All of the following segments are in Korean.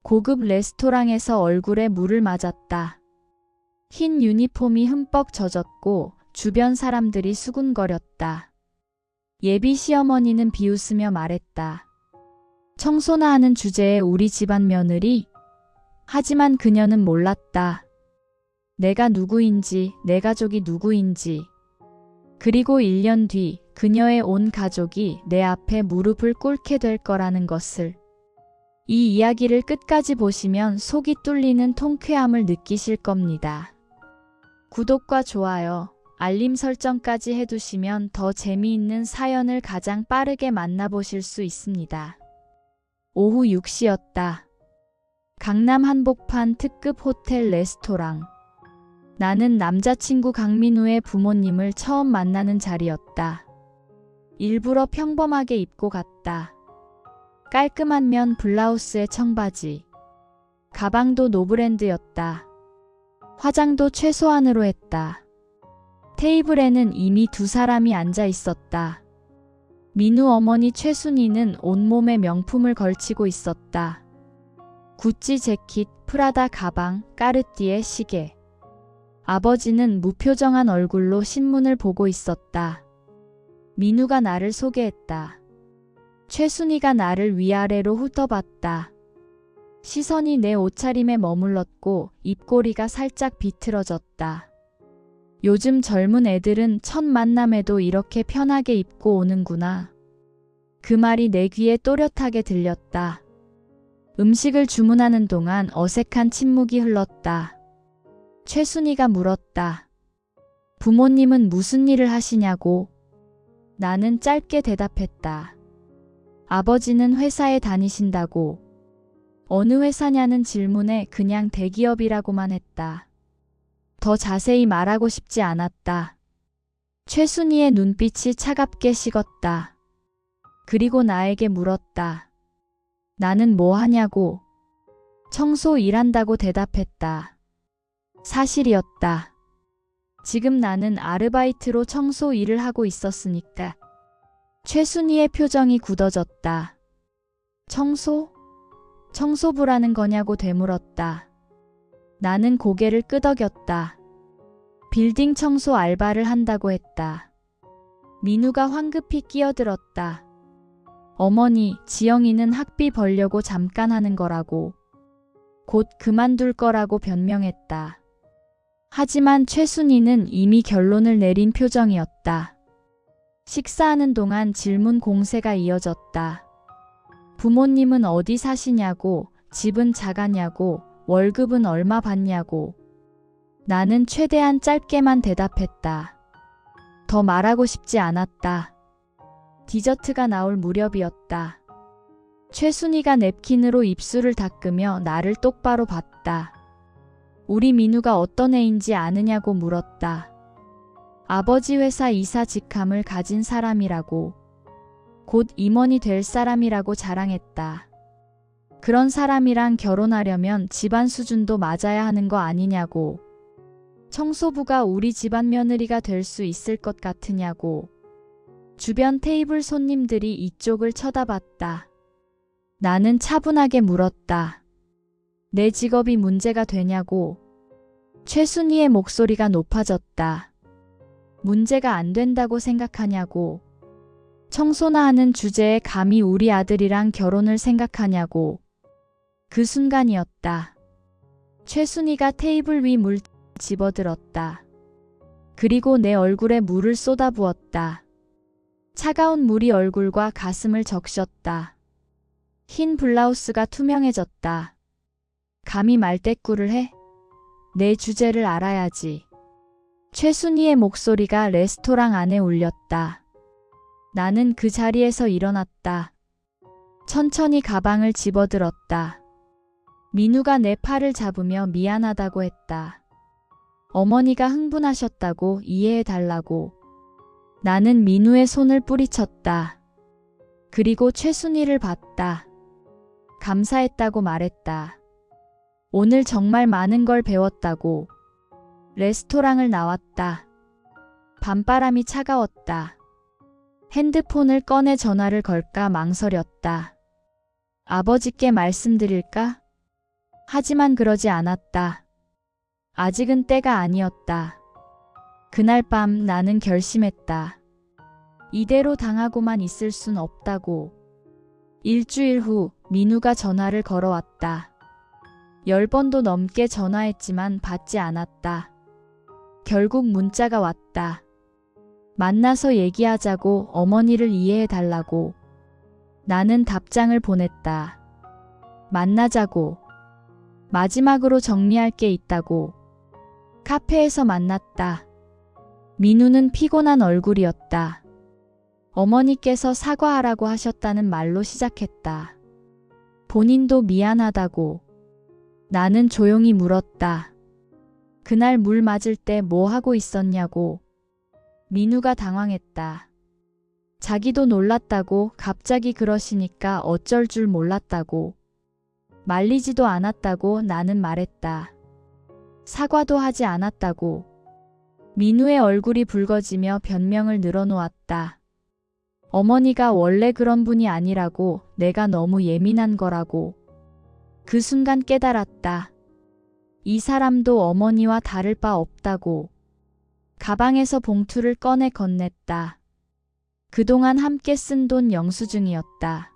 고급 레스토랑에서 얼굴에 물을 맞았다. 흰 유니폼이 흠뻑 젖었고 주변 사람들이 수군거렸다. 예비 시어머니는 비웃으며 말했다. 청소나 하는 주제에 우리 집안 며느리? 하지만 그녀는 몰랐다. 내가 누구인지, 내 가족이 누구인지. 그리고 1년 뒤 그녀의 온 가족이 내 앞에 무릎을 꿇게 될 거라는 것을. 이 이야기를 끝까지 보시면 속이 뚫리는 통쾌함을 느끼실 겁니다. 구독과 좋아요, 알림 설정까지 해두시면 더 재미있는 사연을 가장 빠르게 만나보실 수 있습니다. 오후 6시였다. 강남 한복판 특급 호텔 레스토랑. 나는 남자친구 강민우의 부모님을 처음 만나는 자리였다. 일부러 평범하게 입고 갔다. 깔끔한 면 블라우스에 청바지. 가방도 노브랜드였다. 화장도 최소한으로 했다. 테이블에는 이미 두 사람이 앉아 있었다. 민우 어머니 최순이는 온몸에 명품을 걸치고 있었다. 구찌 재킷, 프라다 가방, 까르띠에 시계. 아버지는 무표정한 얼굴로 신문을 보고 있었다. 민우가 나를 소개했다. 최순이가 나를 위아래로 훑어봤다. 시선이 내 옷차림에 머물렀고 입꼬리가 살짝 비틀어졌다. 요즘 젊은 애들은 첫 만남에도 이렇게 편하게 입고 오는구나. 그 말이 내 귀에 또렷하게 들렸다. 음식을 주문하는 동안 어색한 침묵이 흘렀다. 최순이가 물었다. 부모님은 무슨 일을 하시냐고. 나는 짧게 대답했다. 아버지는 회사에 다니신다고. 어느 회사냐는 질문에 그냥 대기업이라고만 했다. 더 자세히 말하고 싶지 않았다. 최순이의 눈빛이 차갑게 식었다. 그리고 나에게 물었다. 나는 뭐 하냐고. 청소 일한다고 대답했다. 사실이었다. 지금 나는 아르바이트로 청소 일을 하고 있었으니까. 최순이의 표정이 굳어졌다. 청소? 청소부라는 거냐고 되물었다. 나는 고개를 끄덕였다. 빌딩 청소 알바를 한다고 했다. 민우가 황급히 끼어들었다. 어머니, 지영이는 학비 벌려고 잠깐 하는 거라고. 곧 그만둘 거라고 변명했다. 하지만 최순이는 이미 결론을 내린 표정이었다. 식사하는 동안 질문 공세가 이어졌다. 부모님은 어디 사시냐고, 집은 작아냐고, 월급은 얼마 받냐고. 나는 최대한 짧게만 대답했다. 더 말하고 싶지 않았다. 디저트가 나올 무렵이었다. 최순이가 냅킨으로 입술을 닦으며 나를 똑바로 봤다. 우리 민우가 어떤 애인지 아느냐고 물었다. 아버지 회사 이사 직함을 가진 사람이라고. 곧 임원이 될 사람이라고 자랑했다. 그런 사람이랑 결혼하려면 집안 수준도 맞아야 하는 거 아니냐고. 청소부가 우리 집안 며느리가 될 수 있을 것 같으냐고. 주변 테이블 손님들이 이쪽을 쳐다봤다. 나는 차분하게 물었다. 내 직업이 문제가 되냐고. 최순이의 목소리가 높아졌다. 문제가 안 된다고 생각하냐고. 청소나 하는 주제에 감히 우리 아들이랑 결혼을 생각하냐고. 그 순간이었다. 최순이가 테이블 위 물 집어들었다. 그리고 내 얼굴에 물을 쏟아부었다. 차가운 물이 얼굴과 가슴을 적셨다. 흰 블라우스가 투명해졌다. 감히 말대꾸를 해? 내 주제를 알아야지. 최순이의 목소리가 레스토랑 안에 울렸다. 나는 그 자리에서 일어났다. 천천히 가방을 집어들었다. 민우가 내 팔을 잡으며 미안하다고 했다. 어머니가 흥분하셨다고 이해해달라고. 나는 민우의 손을 뿌리쳤다. 그리고 최순이를 봤다. 감사했다고 말했다. 오늘 정말 많은 걸 배웠다고. 레스토랑을 나왔다. 밤바람이 차가웠다. 핸드폰을 꺼내 전화를 걸까 망설였다. 아버지께 말씀드릴까? 하지만 그러지 않았다. 아직은 때가 아니었다. 그날 밤 나는 결심했다. 이대로 당하고만 있을 순 없다고. 일주일 후 민우가 전화를 걸어왔다. 10번도 넘게 전화했지만 받지 않았다. 결국 문자가 왔다. 만나서 얘기하자고, 어머니를 이해해달라고. 나는 답장을 보냈다. 만나자고. 마지막으로 정리할 게 있다고. 카페에서 만났다. 민우는 피곤한 얼굴이었다. 어머니께서 사과하라고 하셨다는 말로 시작했다. 본인도 미안하다고. 나는 조용히 물었다. 그날 물 맞을 때 뭐 하고 있었냐고. 민우가 당황했다. 자기도 놀랐다고. 갑자기 그러시니까 어쩔 줄 몰랐다고. 말리지도 않았다고 나는 말했다. 사과도 하지 않았다고. 민우의 얼굴이 붉어지며 변명을 늘어놓았다. 어머니가 원래 그런 분이 아니라고. 내가 너무 예민한 거라고. 그 순간 깨달았다. 이 사람도 어머니와 다를 바 없다고. 가방에서 봉투를 꺼내 건넸다. 그동안 함께 쓴 돈 영수증이었다.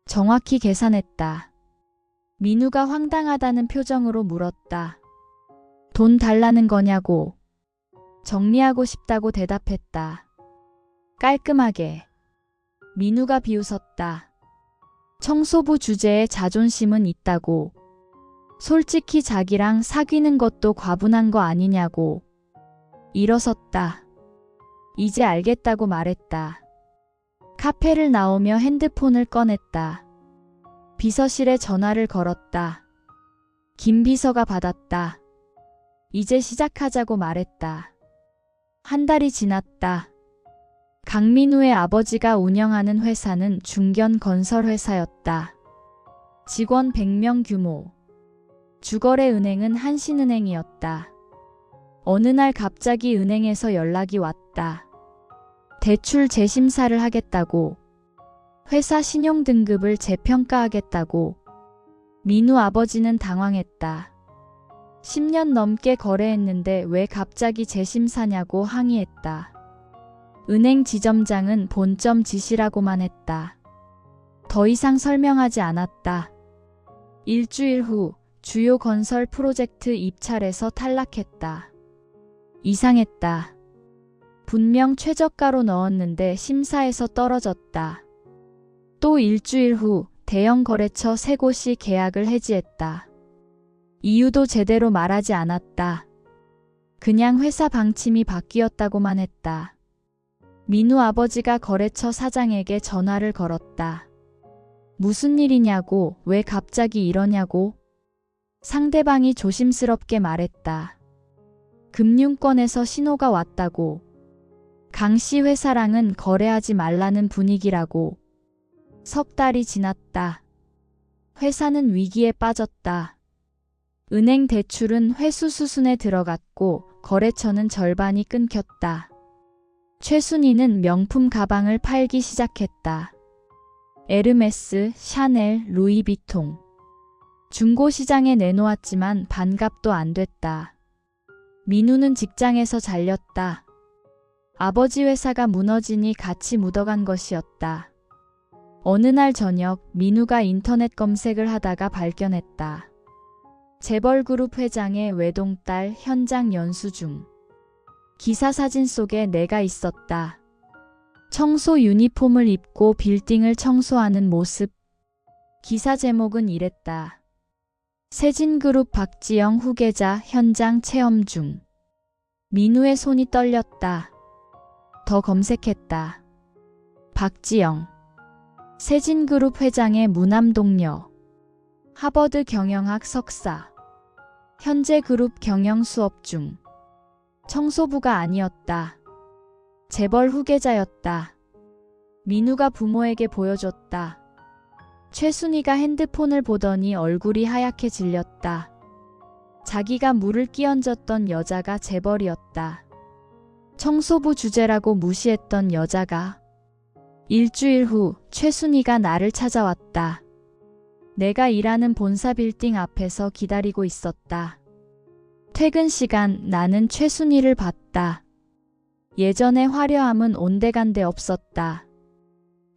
정확히 계산했다. 민우가 황당하다는 표정으로 물었다. 돈 달라는 거냐고. 정리하고 싶다고 대답했다. 깔끔하게. 민우가 비웃었다. 청소부 주제에 자존심은 있다고. 솔직히 자기랑 사귀는 것도 과분한 거 아니냐고. 일어섰다. 이제 알겠다고 말했다. 카페를 나오며 핸드폰을 꺼냈다. 비서실에 전화를 걸었다. 김 비서가 받았다. 이제 시작하자고 말했다. 한 달이 지났다. 강민우의 아버지가 운영하는 회사는 중견 건설 회사였다. 직원 100명 규모. 주거래 은행은 한신은행이었다. 어느 날 갑자기 은행에서 연락이 왔다. 대출 재심사를 하겠다고. 회사 신용등급을 재평가하겠다고. 민우 아버지는 당황했다. 10년 넘게 거래했는데 왜 갑자기 재심사냐고 항의했다. 은행 지점장은 본점 지시라고만 했다. 더 이상 설명하지 않았다. 일주일 후 주요 건설 프로젝트 입찰에서 탈락했다. 이상했다. 분명 최저가로 넣었는데 심사에서 떨어졌다. 또 일주일 후 대형 거래처 3곳이 계약을 해지했다. 이유도 제대로 말하지 않았다. 그냥 회사 방침이 바뀌었다고만 했다. 민우 아버지가 거래처 사장에게 전화를 걸었다. 무슨 일이냐고, 왜 갑자기 이러냐고. 상대방이 조심스럽게 말했다. 금융권에서 신호가 왔다고. 강씨 회사랑은 거래하지 말라는 분위기라고. 석 달이 지났다. 회사는 위기에 빠졌다. 은행 대출은 회수 수순에 들어갔고 거래처는 절반이 끊겼다. 최순희는 명품 가방을 팔기 시작했다. 에르메스, 샤넬, 루이비통. 중고시장에 내놓았지만 반값도 안 됐다. 민우는 직장에서 잘렸다. 아버지 회사가 무너지니 같이 묻어간 것이었다. 어느 날 저녁 민우가 인터넷 검색을 하다가 발견했다. 재벌그룹 회장의 외동딸 현장 연수 중. 기사 사진 속에 내가 있었다. 청소 유니폼을 입고 빌딩을 청소하는 모습. 기사 제목은 이랬다. 세진그룹 박지영 후계자 현장 체험 중. 민우의 손이 떨렸다. 더 검색했다. 박지영. 세진그룹 회장의 무남 동료. 하버드 경영학 석사. 현재 그룹 경영 수업 중. 청소부가 아니었다. 재벌 후계자였다. 민우가 부모에게 보여줬다. 최순희가 핸드폰을 보더니 얼굴이 하얗게 질렸다. 자기가 물을 끼얹었던 여자가 재벌이었다. 청소부 주제라고 무시했던 여자가. 일주일 후 최순희가 나를 찾아왔다. 내가 일하는 본사 빌딩 앞에서 기다리고 있었다. 퇴근 시간 나는 최순희를 봤다. 예전의 화려함은 온데간데 없었다.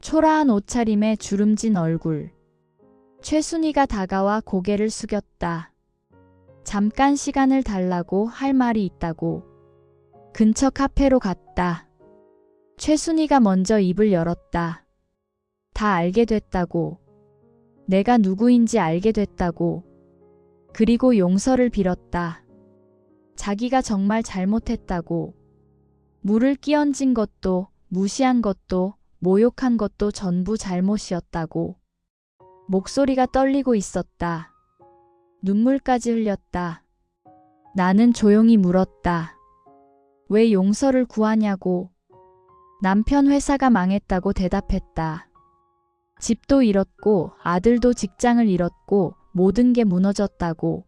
초라한 옷차림에 주름진 얼굴. 최순희가 다가와 고개를 숙였다. 잠깐 시간을 달라고 할 말이 있다고. 근처 카페로 갔다. 최순희가 먼저 입을 열었다. 다 알게 됐다고. 내가 누구인지 알게 됐다고. 그리고 용서를 빌었다. 자기가 정말 잘못했다고. 물을 끼얹은 것도, 무시한 것도, 모욕한 것도 전부 잘못이었다고. 목소리가 떨리고 있었다. 눈물까지 흘렸다. 나는 조용히 물었다. 왜 용서를 구하냐고. 남편 회사가 망했다고 대답했다. 집도 잃었고 아들도 직장을 잃었고 모든 게 무너졌다고.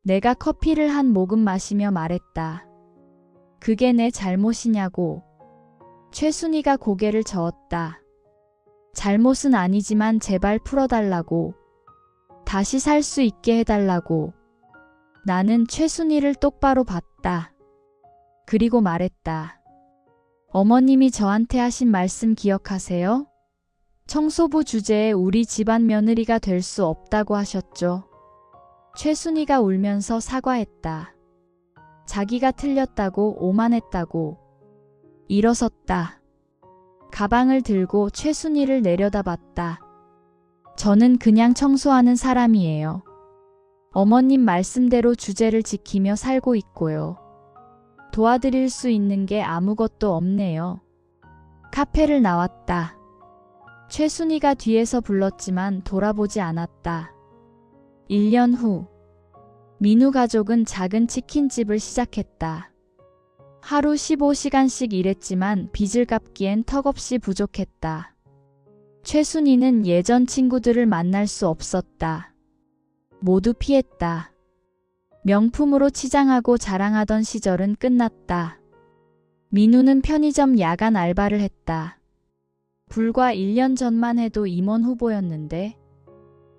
내가 커피를 한 모금 마시며 말했다. 그게 내 잘못이냐고. 최순희가 고개를 저었다. 잘못은 아니지만 제발 풀어달라고. 다시 살 수 있게 해달라고. 나는 최순희를 똑바로 봤다. 그리고 말했다. 어머님이 저한테 하신 말씀 기억하세요? 청소부 주제에 우리 집안 며느리가 될 수 없다고 하셨죠. 최순희가 울면서 사과했다. 자기가 틀렸다고 오만했다고. 일어섰다. 가방을 들고 최순희를 내려다봤다. 저는 그냥 청소하는 사람이에요. 어머님 말씀대로 주제를 지키며 살고 있고요. 도와드릴 수 있는 게 아무것도 없네요. 카페를 나왔다. 최순희가 뒤에서 불렀지만 돌아보지 않았다. 1년 후 민우 가족은 작은 치킨집을 시작했다. 하루 15시간씩 일했지만 빚을 갚기엔 턱없이 부족했다. 최순희는 예전 친구들을 만날 수 없었다. 모두 피했다. 명품으로 치장하고 자랑하던 시절은 끝났다. 민우는 편의점 야간 알바를 했다. 불과 1년 전만 해도 임원 후보였는데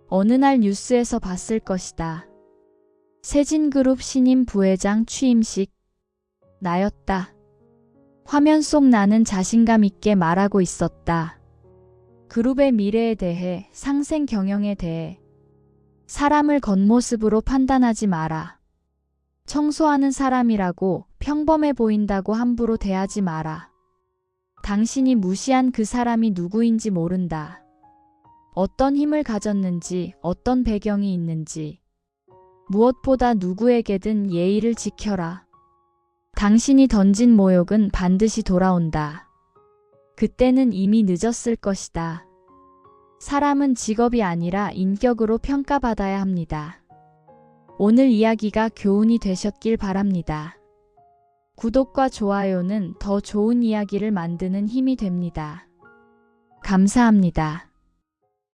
어느 날 뉴스에서 봤을 것이다. 세진그룹 신임 부회장 취임식. 나였다. 화면 속 나는 자신감 있게 말하고 있었다. 그룹의 미래에 대해, 상생 경영에 대해. 사람을 겉모습으로 판단하지 마라. 청소하는 사람이라고 평범해 보인다고 함부로 대하지 마라. 당신이 무시한 그 사람이 누구인지 모른다. 어떤 힘을 가졌는지, 어떤 배경이 있는지. 무엇보다 누구에게든 예의를 지켜라. 당신이 던진 모욕은 반드시 돌아온다. 그때는 이미 늦었을 것이다. 사람은 직업이 아니라 인격으로 평가받아야 합니다. 오늘 이야기가 교훈이 되셨길 바랍니다. 구독과 좋아요는 더 좋은 이야기를 만드는 힘이 됩니다. 감사합니다.